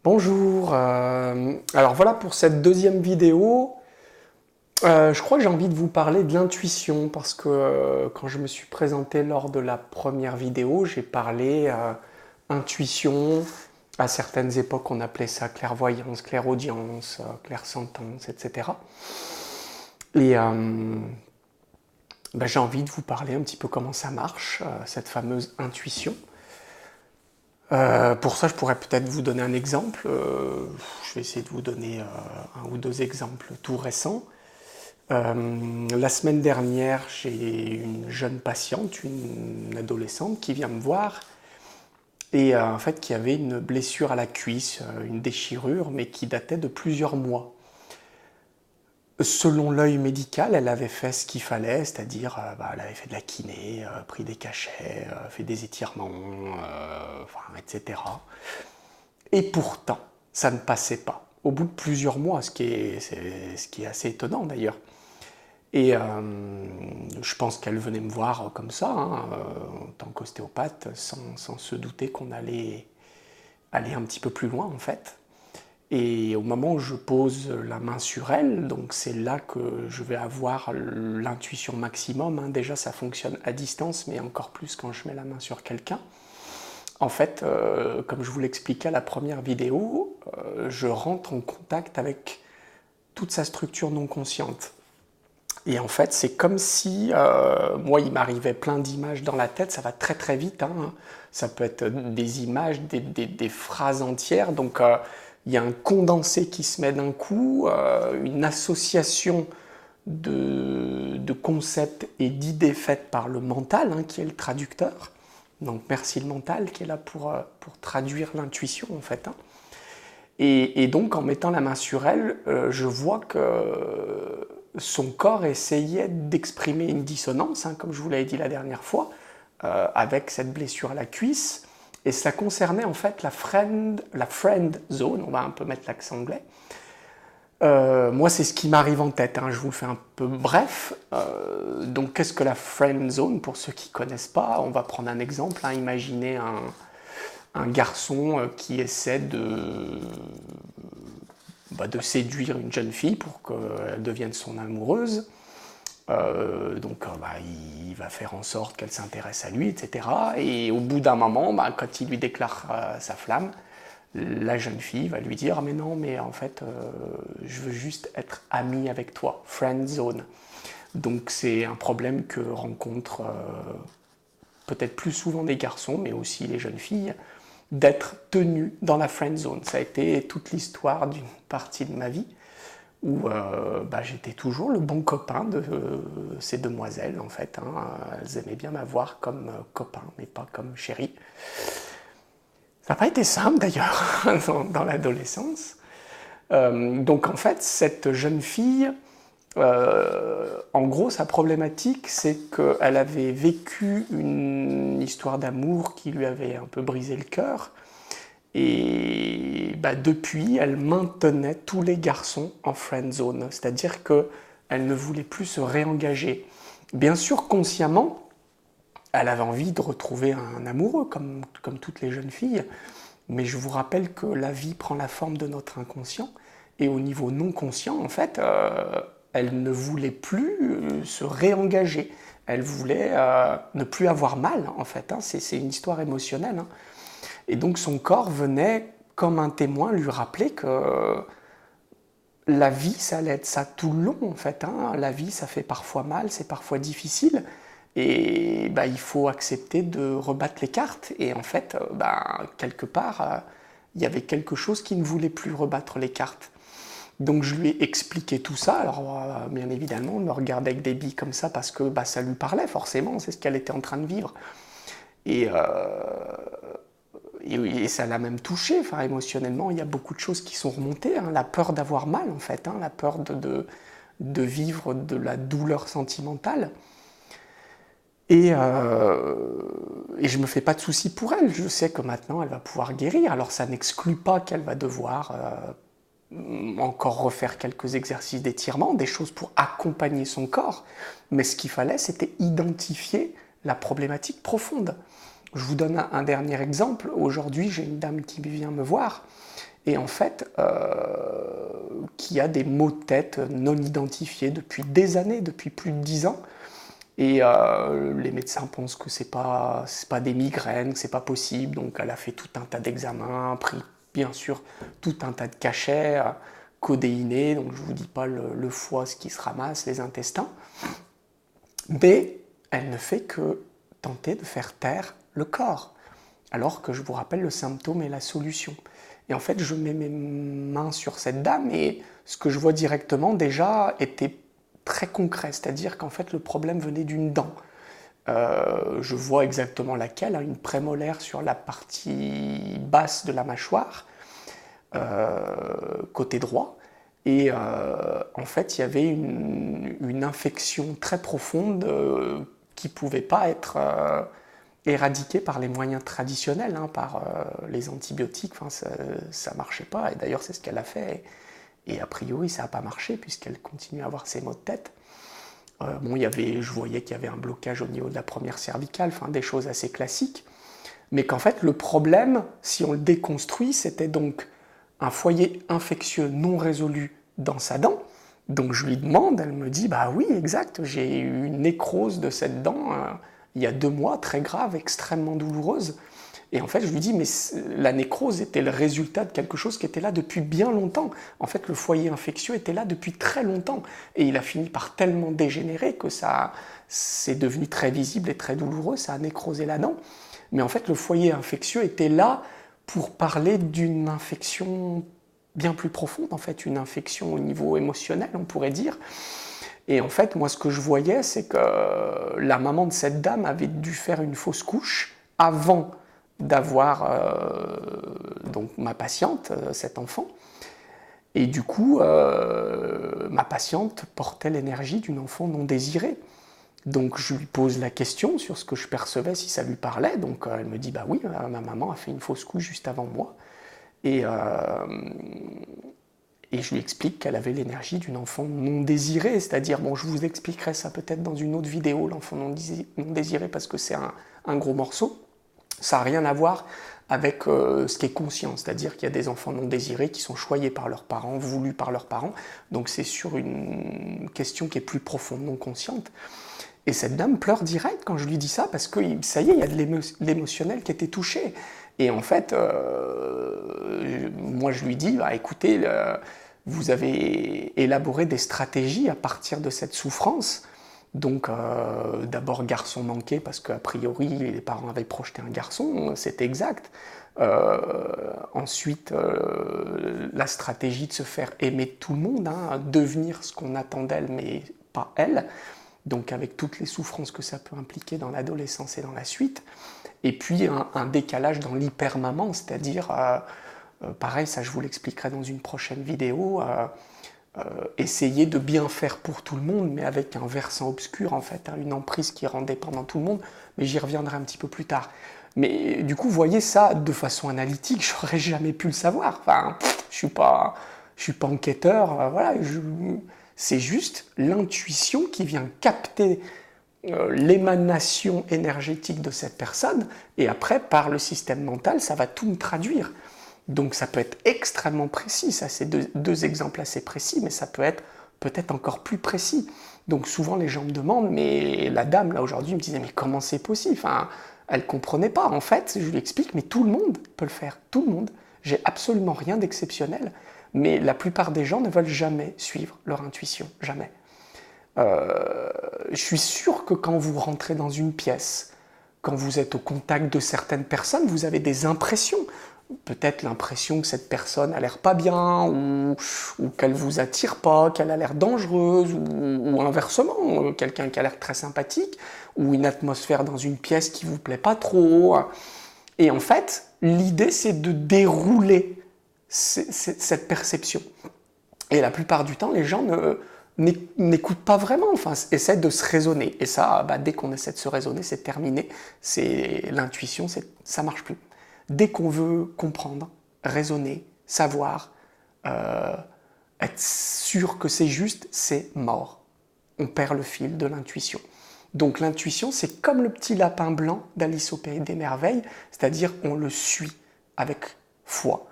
Bonjour, alors voilà pour cette deuxième vidéo. Je crois que j'ai envie de vous parler de l'intuition parce que quand je me suis présenté lors de la première vidéo, j'ai parlé intuition. À certaines époques, on appelait ça clairvoyance, clairaudience, clairsentence, etc. Et j'ai envie de vous parler un petit peu comment ça marche, cette fameuse intuition. Pour ça, je pourrais peut-être vous donner un exemple. Je vais essayer de vous donner un ou deux exemples tout récents. La semaine dernière, j'ai une jeune patiente, une adolescente qui vient me voir et en fait qui avait une blessure à la cuisse, une déchirure, mais qui datait de plusieurs mois. Selon l'œil médical, elle avait fait ce qu'il fallait, c'est-à-dire elle avait fait de la kiné, pris des cachets, fait des étirements, etc. Et pourtant, ça ne passait pas. Au bout de plusieurs mois, ce qui est assez étonnant d'ailleurs. Et je pense qu'elle venait me voir comme ça, en tant qu'ostéopathe, sans se douter qu'on allait aller un petit peu plus loin en fait. Et au moment où je pose la main sur elle, donc c'est là que je vais avoir l'intuition maximum. Déjà, ça fonctionne à distance, mais encore plus quand je mets la main sur quelqu'un. En fait, comme je vous l'expliquais à la première vidéo, je rentre en contact avec toute sa structure non consciente. Et en fait, c'est comme si, moi, il m'arrivait plein d'images dans la tête, ça va très très vite, hein. Ça peut être des images, des phrases entières, donc il y a un condensé qui se met d'un coup, une association de concepts et d'idées faites par le mental, qui est le traducteur. Donc merci le mental qui est là pour traduire l'intuition en fait. Et donc en mettant la main sur elle, je vois que son corps essayait d'exprimer une dissonance, comme je vous l'avais dit la dernière fois, avec cette blessure à la cuisse. Et ça concernait en fait la friend zone, on va un peu mettre l'accent anglais. Moi, c'est ce qui m'arrive en tête, je vous le fais un peu bref. Donc, qu'est-ce que la friend zone? Pour ceux qui ne connaissent pas, on va prendre un exemple. Imaginez un garçon qui essaie de séduire une jeune fille pour qu'elle devienne son amoureuse. Il va faire en sorte qu'elle s'intéresse à lui, etc. Et au bout d'un moment, quand il lui déclare sa flamme, la jeune fille va lui dire: mais non, mais en fait, je veux juste être amie avec toi, friend zone. Donc c'est un problème que rencontrent peut-être plus souvent des garçons, mais aussi les jeunes filles, d'être tenus dans la friend zone. Ça a été toute l'histoire d'une partie de ma vie où j'étais toujours le bon copain de ces demoiselles en fait. Elles aimaient bien m'avoir comme copain, mais pas comme chéri. Ça n'a pas été simple d'ailleurs dans l'adolescence. Donc en fait, cette jeune fille, en gros, sa problématique, c'est qu'elle avait vécu une histoire d'amour qui lui avait un peu brisé le cœur. Et depuis, elle maintenait tous les garçons en friend zone, c'est-à-dire qu'elle ne voulait plus se réengager. Bien sûr, consciemment, elle avait envie de retrouver un amoureux, comme toutes les jeunes filles, mais je vous rappelle que la vie prend la forme de notre inconscient, et au niveau non conscient, en fait, elle ne voulait plus se réengager. Elle voulait ne plus avoir mal, en fait. C'est une histoire émotionnelle. Et donc son corps venait, comme un témoin, lui rappeler que la vie, ça allait être ça tout le long, en fait. La vie, ça fait parfois mal, c'est parfois difficile. Et il faut accepter de rebattre les cartes. Et en fait, quelque part, il y avait quelque chose qui ne voulait plus rebattre les cartes. Donc je lui ai expliqué tout ça. Alors bien évidemment, on me regardait avec des billes comme ça parce que ça lui parlait forcément, c'est ce qu'elle était en train de vivre. Et, et ça l'a même touché, émotionnellement, il y a beaucoup de choses qui sont remontées. La peur d'avoir mal, en fait, la peur de vivre de la douleur sentimentale. Et je ne me fais pas de soucis pour elle. Je sais que maintenant, elle va pouvoir guérir. Alors, ça n'exclut pas qu'elle va devoir encore refaire quelques exercices d'étirement, des choses pour accompagner son corps. Mais ce qu'il fallait, c'était identifier la problématique profonde. Je vous donne un dernier exemple. Aujourd'hui, j'ai une dame qui vient me voir et en fait, qui a des maux de tête non identifiés depuis des années, depuis plus de 10 ans. Et les médecins pensent que c'est pas des migraines, que c'est pas possible. Donc elle a fait tout un tas d'examens, pris bien sûr tout un tas de cachets, codéinés. Donc je vous dis pas le foie, ce qui se ramasse, les intestins. Mais elle ne fait que tenter de faire taire le corps. Alors que je vous rappelle, le symptôme est la solution. Et en fait, je mets mes mains sur cette dame et ce que je vois directement déjà était très concret, c'est-à-dire qu'en fait le problème venait d'une dent. Je vois exactement laquelle, une prémolaire sur la partie basse de la mâchoire, côté droit. Et en fait, il y avait une infection très profonde qui ne pouvait pas être éradiquée par les moyens traditionnels, par les antibiotiques. Enfin, ça ne marchait pas. Et d'ailleurs, c'est ce qu'elle a fait. Et a priori, ça n'a pas marché puisqu'elle continue à avoir ses maux de tête. Je voyais qu'il y avait un blocage au niveau de la première cervicale, enfin, des choses assez classiques. Mais qu'en fait, le problème, si on le déconstruit, c'était donc un foyer infectieux non résolu dans sa dent. Donc je lui demande, elle me dit, bah oui, exact, j'ai eu une nécrose de cette dent il y a 2 mois, très grave, extrêmement douloureuse. Et en fait, je lui dis, mais la nécrose était le résultat de quelque chose qui était là depuis bien longtemps. En fait, le foyer infectieux était là depuis très longtemps. Et il a fini par tellement dégénérer que ça, c'est devenu très visible et très douloureux, ça a nécrosé la dent. Mais en fait, le foyer infectieux était là pour parler d'une infection bien plus profonde, en fait, une infection au niveau émotionnel, on pourrait dire. Et en fait, moi, ce que je voyais, c'est que la maman de cette dame avait dû faire une fausse couche avant d'avoir donc ma patiente, cet enfant. Et du coup, ma patiente portait l'énergie d'une enfant non désirée. Donc je lui pose la question sur ce que je percevais, si ça lui parlait. Donc elle me dit, bah oui, ma maman a fait une fausse couche juste avant moi. Et, et je lui explique qu'elle avait l'énergie d'une enfant non désirée. C'est-à-dire, bon, je vous expliquerai ça peut-être dans une autre vidéo, l'enfant non désiré, parce que c'est un gros morceau. Ça n'a rien à voir avec ce qui est conscient, c'est-à-dire qu'il y a des enfants non désirés qui sont choyés par leurs parents, voulus par leurs parents, donc c'est sur une question qui est plus profonde, non consciente. Et cette dame pleure direct quand je lui dis ça, parce que ça y est, il y a de l'émotionnel qui était touché. Et en fait, moi je lui dis, bah, écoutez, vous avez élaboré des stratégies à partir de cette souffrance. Donc d'abord garçon manqué parce qu'a priori les parents avaient projeté un garçon, c'est exact. Ensuite la stratégie de se faire aimer de tout le monde, devenir ce qu'on attend d'elle mais pas elle, donc avec toutes les souffrances que ça peut impliquer dans l'adolescence et dans la suite. Et puis un décalage dans l'hypermaman, c'est-à-dire pareil, ça je vous l'expliquerai dans une prochaine vidéo, essayer de bien faire pour tout le monde, mais avec un versant obscur, en fait, une emprise qui rend dépendant tout le monde, mais j'y reviendrai un petit peu plus tard. Mais du coup, vous voyez ça de façon analytique, j'aurais jamais pu le savoir. Enfin, je suis pas enquêteur, voilà. C'est juste l'intuition qui vient capter l'émanation énergétique de cette personne, et après, par le système mental, ça va tout me traduire. Donc ça peut être extrêmement précis, ça c'est deux exemples assez précis, mais ça peut être peut-être encore plus précis. Donc souvent les gens me demandent, mais la dame là aujourd'hui me disait, mais comment c'est possible, enfin, elle ne comprenait pas. En fait, je lui explique, mais tout le monde peut le faire, tout le monde. J'ai absolument rien d'exceptionnel, mais la plupart des gens ne veulent jamais suivre leur intuition, jamais. Je suis sûr que quand vous rentrez dans une pièce, quand vous êtes au contact de certaines personnes, vous avez des impressions. Peut-être l'impression que cette personne a l'air pas bien, ou qu'elle vous attire pas, qu'elle a l'air dangereuse, ou inversement, quelqu'un qui a l'air très sympathique, ou une atmosphère dans une pièce qui vous plaît pas trop. Et en fait, l'idée c'est de dérouler cette perception. Et la plupart du temps, les gens n'écoutent pas vraiment, enfin, essaient de se raisonner. Et ça, dès qu'on essaie de se raisonner, c'est terminé. C'est l'intuition, ça marche plus. Dès qu'on veut comprendre, raisonner, savoir, être sûr que c'est juste, c'est mort. On perd le fil de l'intuition. Donc l'intuition, c'est comme le petit lapin blanc d'Alice au Pays des Merveilles, c'est-à-dire on le suit avec foi.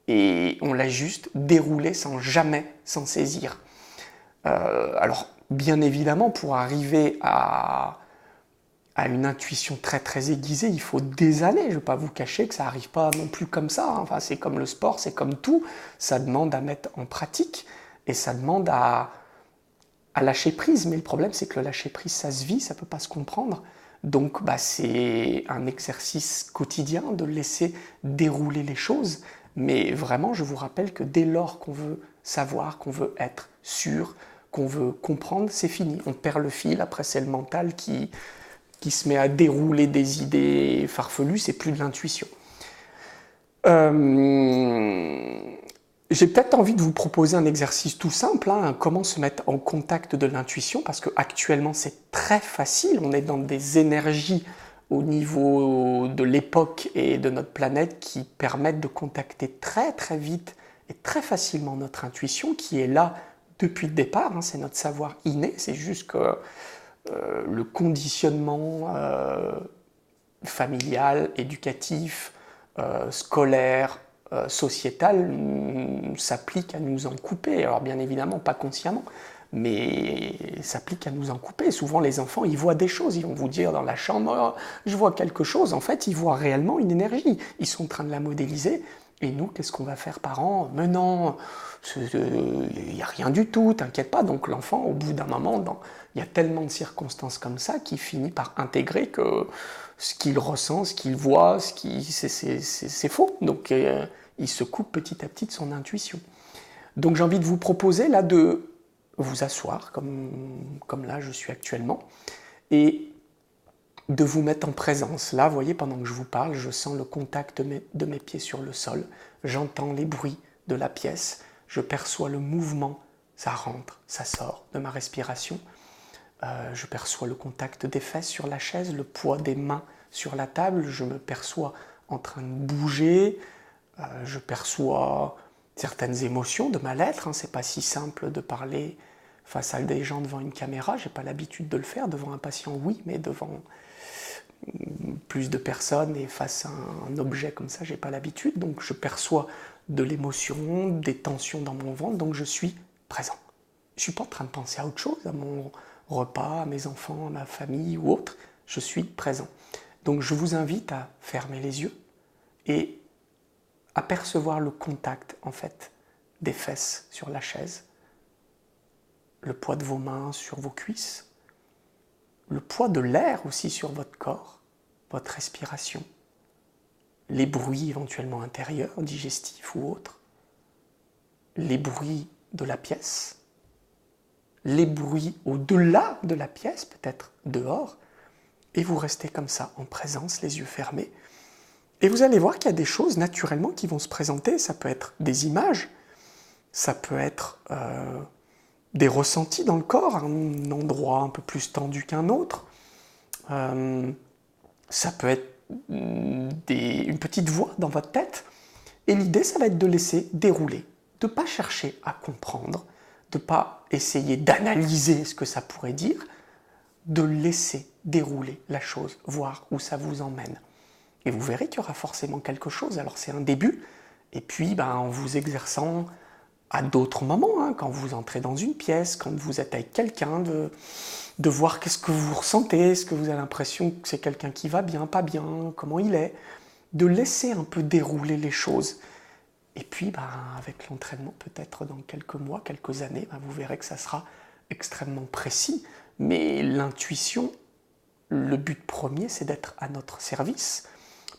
et on l'a juste déroulé sans jamais s'en saisir. Alors, bien évidemment, pour arriver à une intuition très très aiguisée, il faut des années. Je ne vais pas vous cacher que ça n'arrive pas non plus comme ça. Enfin, c'est comme le sport, c'est comme tout. Ça demande à mettre en pratique et ça demande à lâcher prise. Mais le problème, c'est que le lâcher prise, ça se vit, ça ne peut pas se comprendre. Donc, c'est un exercice quotidien de laisser dérouler les choses. Mais vraiment, je vous rappelle que dès lors qu'on veut savoir, qu'on veut être sûr, qu'on veut comprendre, c'est fini. On perd le fil, après c'est le mental qui se met à dérouler des idées farfelues, c'est plus de l'intuition. J'ai peut-être envie de vous proposer un exercice tout simple, comment se mettre en contact de l'intuition, parce qu'actuellement c'est très facile, on est dans des énergies au niveau de l'époque et de notre planète qui permettent de contacter très très vite et très facilement notre intuition, qui est là depuis le départ, c'est notre savoir inné, c'est juste que le conditionnement familial, éducatif, scolaire, sociétal s'applique à nous en couper. Alors bien évidemment, pas consciemment, mais s'applique à nous en couper. Souvent les enfants, ils voient des choses, ils vont vous dire dans la chambre, oh, je vois quelque chose. En fait, ils voient réellement une énergie. Ils sont en train de la modéliser. Et nous, qu'est-ce qu'on va faire parents? Mais non, il n'y a rien du tout, t'inquiète pas. Donc l'enfant, au bout d'un moment, il y a tellement de circonstances comme ça qu'il finit par intégrer que ce qu'il ressent, ce qu'il voit, c'est faux. Donc il se coupe petit à petit de son intuition. Donc j'ai envie de vous proposer là de vous asseoir, comme là je suis actuellement, et de vous mettre en présence. Là, vous voyez, pendant que je vous parle, je sens le contact de mes pieds sur le sol, j'entends les bruits de la pièce, je perçois le mouvement, ça rentre, ça sort de ma respiration, je perçois le contact des fesses sur la chaise, le poids des mains sur la table, je me perçois en train de bouger, je perçois certaines émotions de mal-être, c'est pas si simple de parler face à des gens devant une caméra, j'ai pas l'habitude de le faire, devant un patient oui, mais devant plus de personnes et face à un objet comme ça, j'ai pas l'habitude, donc je perçois de l'émotion, des tensions dans mon ventre, donc je suis présent. Je suis pas en train de penser à autre chose, à mon repas, à mes enfants, à ma famille ou autre, je suis présent. Donc je vous invite à fermer les yeux et à percevoir le contact en fait des fesses sur la chaise, le poids de vos mains sur vos cuisses, le poids de l'air aussi sur votre corps, votre respiration, les bruits éventuellement intérieurs, digestifs ou autres, les bruits de la pièce, les bruits au-delà de la pièce, peut-être dehors, et vous restez comme ça en présence, les yeux fermés. Et vous allez voir qu'il y a des choses naturellement qui vont se présenter, ça peut être des images, ça peut être des ressentis dans le corps, un endroit un peu plus tendu qu'un autre, ça peut être une petite voix dans votre tête, et l'idée ça va être de laisser dérouler, de ne pas chercher à comprendre, de ne pas essayer d'analyser ce que ça pourrait dire, de laisser dérouler la chose, voir où ça vous emmène. Et vous verrez qu'il y aura forcément quelque chose. Alors c'est un début, et puis en vous exerçant à d'autres moments, quand vous entrez dans une pièce, quand vous êtes avec quelqu'un, de voir qu'est-ce que vous ressentez, est-ce que vous avez l'impression que c'est quelqu'un qui va bien, pas bien, comment il est, de laisser un peu dérouler les choses. Et puis avec l'entraînement, peut-être dans quelques mois, quelques années, vous verrez que ça sera extrêmement précis. Mais l'intuition, le but premier, c'est d'être à notre service.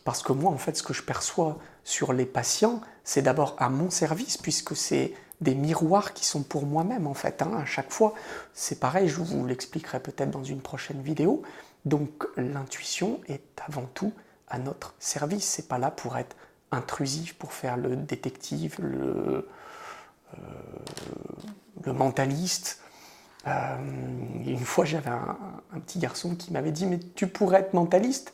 Parce que moi, en fait, ce que je perçois sur les patients, c'est d'abord à mon service, puisque c'est des miroirs qui sont pour moi-même, en fait. À chaque fois, c'est pareil, je vous l'expliquerai peut-être dans une prochaine vidéo. Donc, l'intuition est avant tout à notre service. C'est pas là pour être intrusif, pour faire le détective, le mentaliste. Une fois, j'avais un petit garçon qui m'avait dit « Mais tu pourrais être mentaliste ?»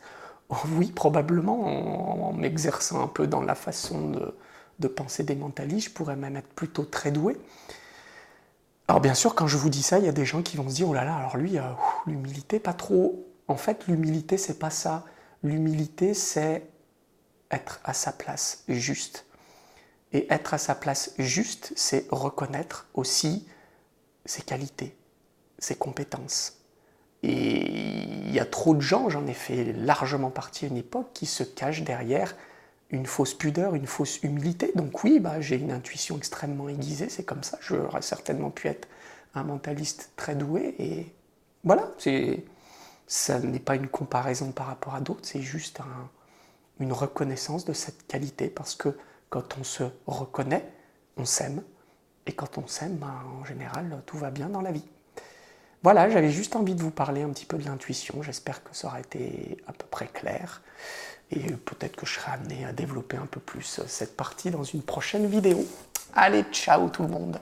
Oh, oui, probablement, en m'exerçant un peu dans la façon de penser des mentalistes, je pourrais même être plutôt très doué. Alors bien sûr, quand je vous dis ça, il y a des gens qui vont se dire « Oh là là, alors lui, l'humilité, pas trop. » En fait, l'humilité, c'est pas ça. L'humilité, c'est être à sa place, juste. Et être à sa place juste, c'est reconnaître aussi ses qualités, ses compétences. Et il y a trop de gens, j'en ai fait largement partie à une époque, qui se cachent derrière une fausse pudeur, une fausse humilité. Donc oui, j'ai une intuition extrêmement aiguisée, c'est comme ça. J'aurais certainement pu être un mentaliste très doué. Et voilà, ça n'est pas une comparaison par rapport à d'autres, c'est juste une reconnaissance de cette qualité. Parce que quand on se reconnaît, on s'aime. Et quand on s'aime, en général, tout va bien dans la vie. Voilà, j'avais juste envie de vous parler un petit peu de l'intuition. J'espère que ça aura été à peu près clair. Et peut-être que je serai amené à développer un peu plus cette partie dans une prochaine vidéo. Allez, ciao tout le monde!